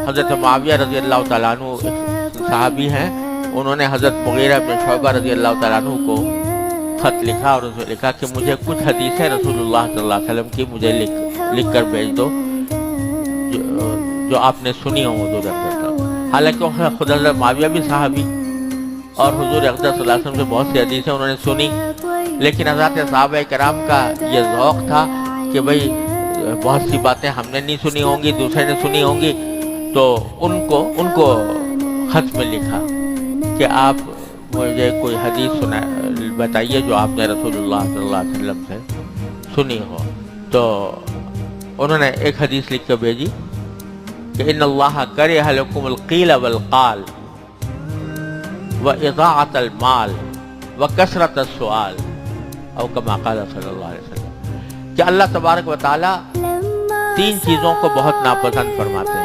حضرت معاویہ رضی اللہ تعالیٰ عنہ صحابی ہیں، انہوں نے حضرت مغیرہ بن شعبہ رضی اللہ تعالیٰ عنہ کو خط لکھا اور اسے لکھا کہ مجھے کچھ حدیثیں رسول اللہ صلی اللہ علیہ وسلم کی مجھے لکھ کر بھیج دو جو آپ نے سنی ہو حضور اقدس صلی اللہ علیہ وسلم۔ حالانکہ خود حضرت معاویہ بھی صحابی اور حضور اقدس صلی اللہ علیہ وسلم سے بہت سی حدیثیں انہوں نے سنی، لیکن حضرات صحابہ کرام کا یہ ذوق تھا کہ بھئی بہت سی باتیں ہم نے نہیں سنی ہوں گی، دوسرے نے سنی ہوں گی، تو ان کو خط میں لکھا کہ آپ مجھے کوئی حدیث بتائیے جو آپ نے رسول اللہ صلی اللہ علیہ وسلم سے سنی ہو۔ تو انہوں نے ایک حدیث لکھ کے بھیجی کہ ان اللہ کرہ لکم القیل والقال واضاعۃ المال وکثرۃ السؤال او کما قال صلی اللہ علیہ وسلم، کہ اللہ تبارک و تعالی تین چیزوں کو بہت ناپسند فرماتے ہیں۔